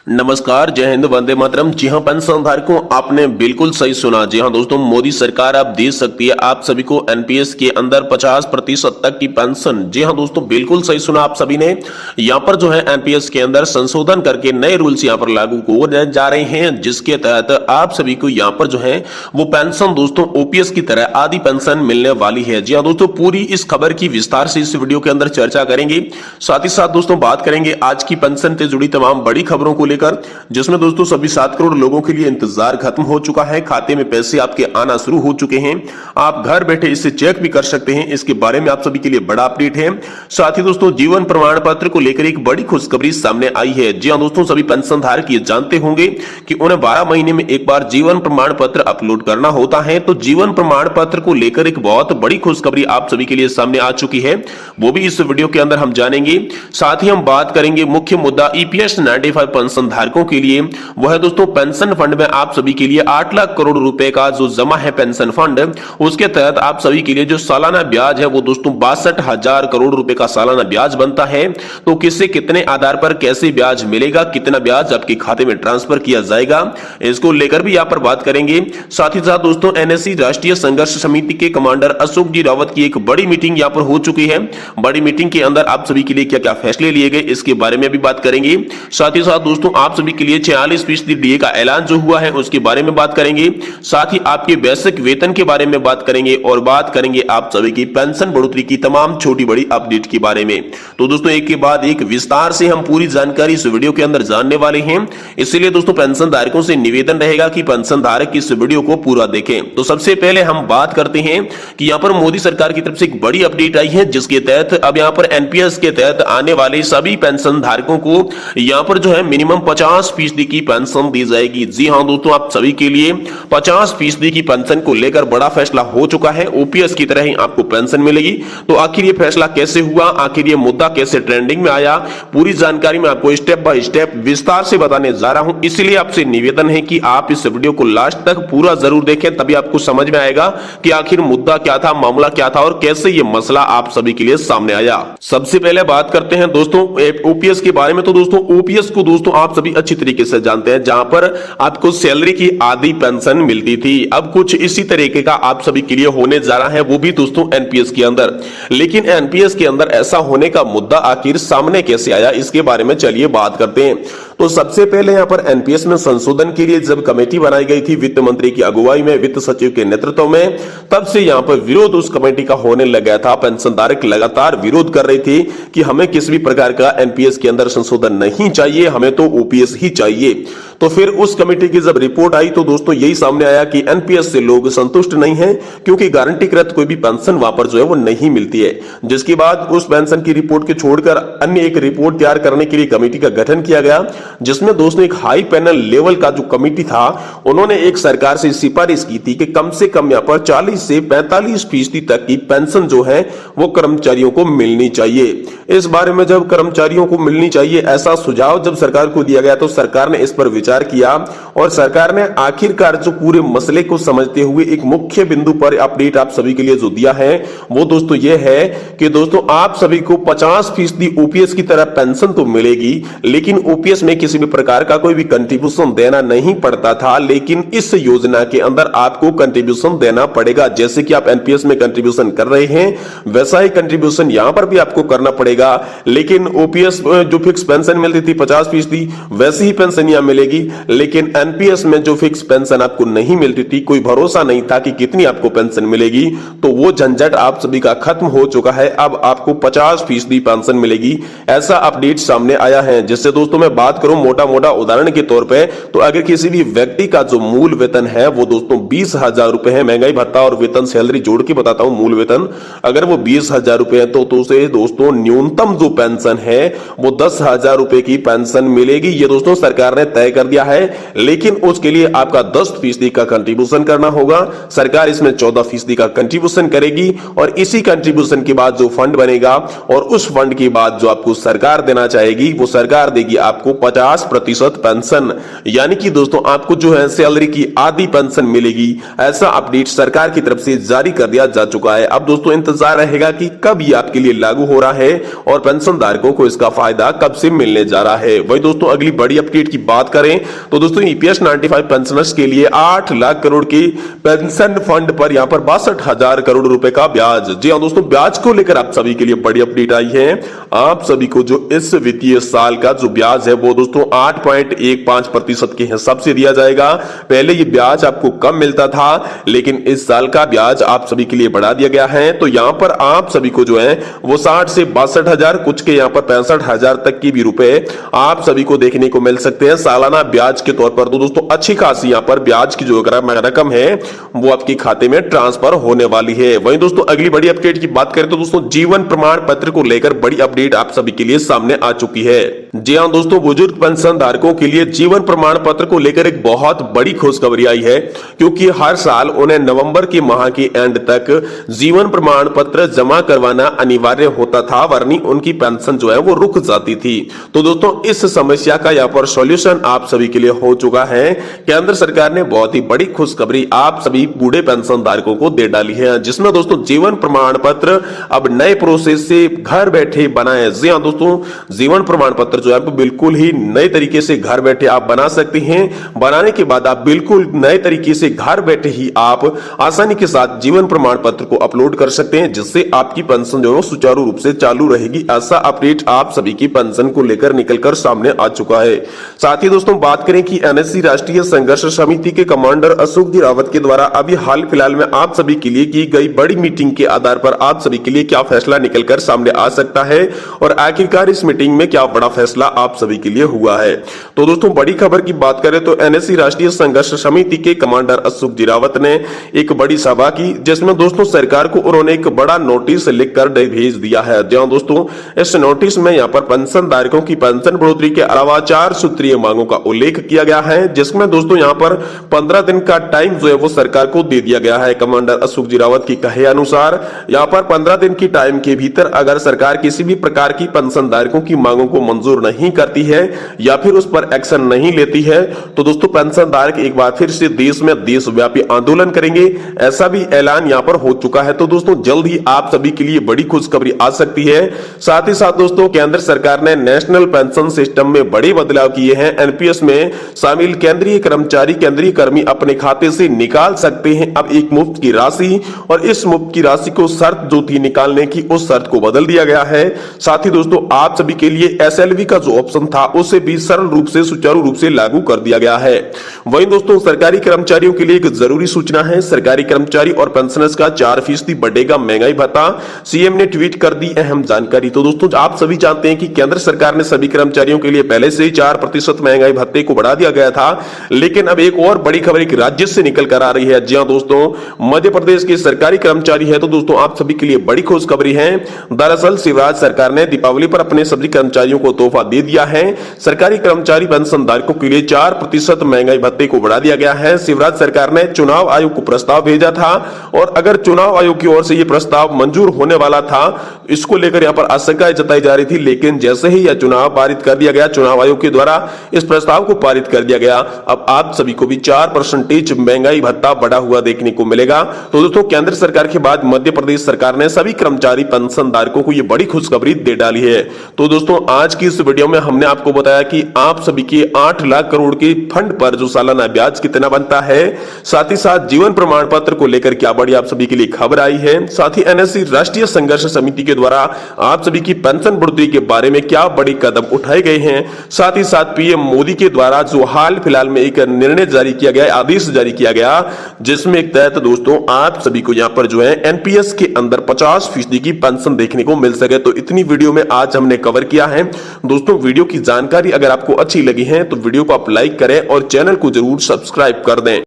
नमस्कार, जय हिंद, वंदे मातरम। जी हाँ पेंशन धारकों, आपने बिल्कुल सही सुना। जी हाँ दोस्तों, मोदी सरकार आप दे सकती है आप सभी को एनपीएस के अंदर 50% तक की पेंशन। जी हाँ दोस्तों, बिल्कुल सही सुना आप सभी ने। यहाँ पर जो है एनपीएस के अंदर संशोधन करके नए रूल्स यहाँ पर लागू हो जा रहे हैं, जिसके तहत आप सभी को यहाँ पर जो है वो पेंशन दोस्तों ओपीएस की तरह आधी पेंशन मिलने वाली है। जी हाँ दोस्तों, पूरी इस खबर की विस्तार से इस वीडियो के अंदर चर्चा करेंगे। साथ ही साथ दोस्तों बात करेंगे आज की पेंशन से जुड़ी तमाम बड़ी खबरों को लेकर, जिसमें दोस्तों सभी 7 करोड़ लोगों के लिए इंतजार खत्म हो चुका है, खाते में पैसे आपके आना शुरू हो चुके हैं, आप घर बैठे इसे चेक भी कर सकते हैं। इसके बारे में आप सभी के लिए बड़ा अपडेट है। साथ ही दोस्तों जीवन प्रमाण पत्र को लेकर एक बड़ी खुशखबरी सामने आई है। जी हां दोस्तों, सभी पेंशन धारक ये जानते होंगे कि उन्हें 12 महीने में एक बार जीवन प्रमाण पत्र अपलोड करना होता है। तो जीवन प्रमाण पत्र को लेकर एक बहुत बड़ी खुशखबरी आप सभी के लिए सामने आ चुकी है, वो भी इस वीडियो के अंदर हम जानेंगे। साथ ही हम बात करेंगे मुख्य मुद्दा ईपीएस 95 पेंशन धारकों के लिए, वह दोस्तों पेंशन फंड में आप सभी के लिए 8 लाख करोड़ रुपए का जो जमा है पेंशन फंड, उसके तहत आप सभी के लिए जो सालाना ब्याज है वो दोस्तों 62,000 करोड़ रुपए का सालाना ब्याज बनता है। तो किससे कितने आधार पर कैसे ब्याज मिलेगा, कितना ब्याज आपके खाते में ट्रांसफर किया जाएगा, इसको लेकर भी यहां पर बात करेंगे। साथ ही साथ दोस्तों एनएससी राष्ट्रीय संघर्ष समिति के कमांडर अशोक जी रावत की एक बड़ी मीटिंग यहां पर हो चुकी है। बड़ी मीटिंग के अंदर आप सभी के लिए क्या क्या फैसले लिए गए, इसके बारे में भी बात करेंगे। साथ ही साथ दोस्तों आप सभी के लिए 46% डीए का ऐलान जो हुआ है उसके बारे में बात करेंगे। साथ ही आपके बेसिक वेतन के बारे में बात करेंगे और बात करेंगे आप सभी की पेंशन बढ़ोतरी की तमाम छोटी बड़ी अपडेट के बारे में। तो दोस्तों एक के बाद एक विस्तार से हम पूरी जानकारी इस वीडियो के अंदर जानने वाले हैं। इसलिए दोस्तों पेंशन धारकों से निवेदन रहेगा कि पेंशन धारक इस वीडियो को पूरा देखें। तो सबसे पहले हम बात करते हैं कि यहाँ पर मोदी सरकार की तरफ से एक बड़ी अपडेट आई है, जिसके तहत अब यहाँ पर एनपीएस के तहत आने वाले सभी पेंशन धारकों को यहाँ पर जो है मिनिमम 50% की पेंशन दी जाएगी। जी हाँ दोस्तों, आप सभी के लिए 50% की पेंशन को लेकर बड़ा फैसला हो चुका है। ओपीएस की तरह ही आपको पेंशन मिलेगी। तो आखिर ये फैसला कैसे हुआ, आखिर ये मुद्दा कैसे ट्रेंडिंग में आया, पूरी जानकारी मैं आपको स्टेप बाय स्टेप विस्तार से बताने जा रहा हूं। इसलिए आपसे निवेदन है कि आप इस वीडियो को लास्ट तक पूरा जरूर देखें, तभी आपको समझ में आएगा कि आखिर मुद्दा क्या था, मामला क्या था और कैसे ये मसला आप सभी के लिए सामने आया। सबसे पहले बात करते हैं दोस्तों ओपीएस के बारे में। तो दोस्तों ओपीएस को दोस्तों आप सभी अच्छी तरीके से जानते हैं, जहां पर आपको सैलरी की आधी पेंशन मिलती थी। अब कुछ इसी तरीके का आप सभी के लिए होने जा रहा है, वो भी दोस्तों एनपीएस के अंदर। लेकिन एनपीएस के अंदर ऐसा होने का मुद्दा आखिर सामने कैसे आया, इसके बारे में चलिए बात करते हैं। तो सबसे पहले यहां पर एनपीएस में संशोधन के लिए जब कमेटी बनाई गई थी वित्त मंत्री की अगुवाई में, वित्त सचिव के नेतृत्व में, तब से यहां पर विरोध उस कमेटी का होने लगा था। पेंशनधारक लगातार विरोध कर रहे थे कि हमें किसी भी प्रकार का एनपीएस के अंदर संशोधन नहीं चाहिए, हमें तो ओपीएस ही चाहिए। तो फिर उस कमेटी की जब रिपोर्ट आई तो दोस्तों यही सामने आया कि एनपीएस से लोग संतुष्ट नहीं हैं, क्योंकि गारंटीकृत कोई भी पेंशन वहां पर जो है वो नहीं मिलती है। जिसके बाद उस पेंशन की रिपोर्ट के छोड़कर अन्य एक रिपोर्ट तैयार करने के लिए कमेटी का गठन किया गया, जिसमें दोस्तों एक हाई पैनल लेवल का जो कमेटी था, उन्होंने एक सरकार से सिफारिश की थी कि कम से कम यहां पर 40 से 45% तक की पेंशन जो है वो कर्मचारियों को मिलनी चाहिए। इस बारे में जब कर्मचारियों को मिलनी चाहिए ऐसा सुझाव जब सरकार को दिया गया, तो सरकार ने इस पर विचार किया और सरकार ने आखिरकार जो पूरे मसले को समझते हुए एक मुख्य बिंदु पर अपडेट आप सभी के लिए जो दिया है, वो दोस्तों ये है कि दोस्तों आप सभी को 50% ओपीएस की तरह पेंशन तो मिलेगी, लेकिन ओपीएस में किसी भी प्रकार का कोई भी कंट्रीब्यूशन देना नहीं पड़ता था। लेकिन इस योजना के अंदर आपको कंट्रीब्यूशन देना पड़ेगा। जैसे कि आप एनपीएस में कंट्रीब्यूशन कर रहे हैं, वैसा ही कंट्रीब्यूशन यहां पर भी आपको करना पड़ेगा। लेकिन ओपीएस जो फिक्स पेंशन मिलती थी 50%, वैसी ही पेंशन यहां मिलेगी। लेकिन एनपीएस में जो फिक्स पेंशन आपको नहीं मिलती थी, कोई भरोसा नहीं था कि कितनी आपको पेंशन मिलेगी, तो वो झंझट आप सभी का खत्म हो चुका है। अब आपको 50% पेंशन मिलेगी, ऐसा अपडेट सामने आया है। जिससे दोस्तों मैं बात करूं मोटा मोटा उदाहरण के तौर पे, तो अगर किसी भी व्यक्ति का जो मूल वेतन है वो दोस्तों 20,000 रुपए है, महंगाई भत्ता और वेतन सैलरी जोड़ के बताता हूं, मूल वेतन अगर वो 20,000 रुपए है, तो उसे दोस्तों न्यूनतम जो पेंशन है वो 10,000 रुपए की पेंशन मिलेगी। ये दोस्तों सरकार ने तय कर दिया है, लेकिन उसके लिए आपका 10% का कंट्रीब्यूशन करना होगा। सरकार इसमें 14% का कंट्रीब्यूशन करेगी और इसी कंट्रीब्यूशन के बाद जो फंड बनेगा और उस फंड के बाद जो आपको सरकार देना चाहेगी वो सरकार देगी आपको 50% पेंशन, यानी कि दोस्तों आपको जो है सैलरी की आधी पेंशन मिलेगी। ऐसा अपडेट सरकार की तरफ से जारी कर दिया जा चुका है। अब दोस्तों इंतजार रहेगा कि कब ये आपके लिए लागू हो रहा है और पेंशन धारकों को इसका फायदा कब से मिलने जा रहा है। वही दोस्तों अगली बड़ी अपडेट की बात करें तो दोस्तों ईपीएस 95 पेंशनर्स के लिए 8 लाख करोड़ की पेंशन फंड पर यहां पर 62,000 करोड़ रुपए का ब्याज। जी हां दोस्तों, ब्याज को लेकर आप सभी के लिए बड़ी अपडेट आई है। आप सभी को जो इस वित्तीय साल का जो ब्याज है वो दोस्तों 8.15% के हिसाब से दिया जाएगा। पहले ये ब्याज आपको कम मिलता था, लेकिन इस साल का ब्याज आप सभी के लिए बढ़ा दिया गया है। तो यहां पर आप सभी को जो है वो 60 से 62,000, कुछ के यहां पर 65,000 तक की भी रुपए आप सभी को देखने को मिल सकते हैं सालाना ब्याज के तौर पर। तो दोस्तों अच्छी खासी यहां पर ब्याज की जो रकम है वो आपके खाते में ट्रांसफर होने वाली है। वहीं दोस्तों अगली बड़ी अपडेट की बात करें तो दोस्तों जीवन प्रमाण पत्र को लेकर बड़ी अपडेट आप सभी के लिए सामने आ चुकी है। जी हां दोस्तों, बुजुर्ग पेंशन धारकों के लिए जीवन प्रमाण पत्र को लेकर एक बहुत बड़ी खुशखबरी आई है, क्योंकि हर साल उन्हें नवंबर के माह के एंड तक जीवन प्रमाण पत्र जमा करवाना अनिवार्य होता था, वरनी उनकी पेंशन जो है वो रुक जाती थी। तो दोस्तों इस समस्या का यहाँ पर सॉल्यूशन आप सभी के लिए हो चुका है। केंद्र सरकार ने बहुत ही बड़ी खुशखबरी आप सभी बूढ़े पेंशन धारकों को दे डाली है, जिसमें दोस्तों जीवन प्रमाण पत्र अब नए प्रोसेस से घर बैठे बनाए। जी हां दोस्तों, जीवन प्रमाण पत्र जो है बिल्कुल ही नए तरीके से घर बैठे आप बना सकते हैं। बनाने के बाद आप बिल्कुल नए तरीके से घर बैठे ही आप आसानी के साथ जीवन प्रमाण पत्र को अपलोड कर सकते हैं, जिससे आपकी पेंशन जो है सुचारू रूप से चालू रहेगी। ऐसा अपडेट आप सभी की पेंशन को लेकर निकलकर सामने आ चुका है। साथ ही दोस्तों बात करें कि एनएससी राष्ट्रीय संघर्ष समिति के कमांडर अशोक जी रावत के द्वारा अभी हाल फिलहाल में आप सभी के लिए की गई बड़ी मीटिंग के आधार पर आप सभी के लिए क्या फैसला निकलकर सामने आ सकता है और आखिरकार इस मीटिंग में क्या बड़ा फैसला आप सभी के लिए हुआ है। तो दोस्तों बड़ी खबर की बात करें तो एनएससी राष्ट्रीय संघर्ष समिति के कमांडर अशोक जी रावत ने एक बड़ी सभा की, जिसमें दोस्तों सरकार को उन्होंने एक बड़ा नोटिस लिखकर भेज दिया है। जहां दोस्तों इस नोटिस में यहां पर पेंशन धारकों की पेंशन बढ़ोतरी के अलावा 4 सूत्रीय मांगों का उल्लेख किया गया है, जिसमें दोस्तों यहां पर 15 दिन का टाइम जो है वो सरकार को दे दिया गया है। कमांडर अशोक जी रावत की कहे अनुसार यहां पर 15 दिन की टाइम के भीतर अगर सरकार किसी भी प्रकार की पेंशन धारकों की मांगों को मंजूर नहीं करती है या फिर उस पर एक्शन नहीं लेती है तो दोस्तों पेंशन धारक एक बार फिर से देश में देशव्यापी आंदोलन करेंगे। ऐसा भी ऐलान यहां पर हो चुका है। तो दोस्तों जल्द ही आप सभी के लिए बड़ी खुशखबरी आ सकती है। साथ ही साथ दोस्तों केंद्र सरकार ने नेशनल पेंशन सिस्टम में बड़े बदलाव किए हैं। एनपीएस में शामिल केंद्रीय कर्मचारी केंद्रीय कर्मी अपने खाते से निकाल सकते हैं अब एक मुफ्त की राशि, और इस मुफ्त की राशि को शर्त जो थी निकालने की उस शर्त को बदल दिया गया है। साथ ही दोस्तों आप सभी के लिए एसएलवी का जो ऑप्शन था उसे भी सरल रूप से सुचारू रूप से लागू कर दिया गया है। वहीं दोस्तों सरकारी कर्मचारियों के लिए एक जरूरी सूचना है। सरकारी कर्मचारी और पेंशनर्स का 4% बढ़ेगा महंगाई भत्ता, सीएम ने ट्वीट कर दी अहम जानकारी। तो दोस्तों आप सभी जानते हैं कि केंद्र सरकार ने सभी कर्मचारियों के लिए पहले से ही 4% महंगाई भत्ते को बढ़ा दिया गया था, लेकिन अब एक और बड़ी खबर एक राज्य से निकल कर आ रही है। जी हां दोस्तों, मध्य प्रदेश के सरकारी कर्मचारी है तो दोस्तों आप सभी के लिए बड़ी खुशखबरी है। दरअसल शिवराज सरकार ने दीपावली पर अपने सभी कर्मचारियों को तोहफा दे दिया है। सरकारी कर्मचारी पेंशन धारकों के लिए 4% महंगाई भत्ते को बढ़ा दिया गया है। शिवराज सरकार ने चुनाव आयोग को प्रस्ताव भेजा था और अगर चुनाव आयोग की ओर से यह प्रस्ताव मंजूर होने वाला था, इसको लेकर यहां पर आशंकाएं जताई जा रही थी, लेकिन जैसे ही यह चुनाव पारित कर दिया गया, चुनाव आयोग के द्वारा इस प्रस्ताव को पारित कर दिया गया, अब आप सभी को भी 4% महंगाई भत्ता बढ़ा हुआ देखने को मिलेगा। तो दोस्तों केंद्र सरकार के बाद मध्य प्रदेश सरकार ने सभी कर्मचारी पेंशन धारकों को यह बड़ी खुशखबरी दे डाली है। तो दोस्तों आज की इस वीडियो में हमने आपको बताया कि आप सभी के 8 लाख करोड़ के फंड पर जो सालाना ब्याज कितना बनता है, साथ ही साथ जीवन प्रमाण पत्र को लेकर क्या बड़ी आप सभी के लिए खबर आई है, साथ ही एनएससी राष्ट्रीय संघर्ष समिति के द्वारा आप सभी की पेंशन बढ़ोतरी के बारे में क्या बड़ी कदम उठाए गए हैं, साथ ही साथ पीएम मोदी के द्वारा जो हाल फिलहाल में एक निर्णय जारी किया गया, आदेश जारी किया गया, जिसमें एक तहत दोस्तों आप सभी को यहां पर जो है एनपीएस के अंदर 50% की पेंशन देखने को मिल सके। तो इतनी वीडियो में आज हमने कवर किया है। दोस्तों वीडियो की जानकारी अगर आपको अच्छी लगी है तो वीडियो को आप लाइक करें और चैनल को जरूर सब्सक्राइब कर दें।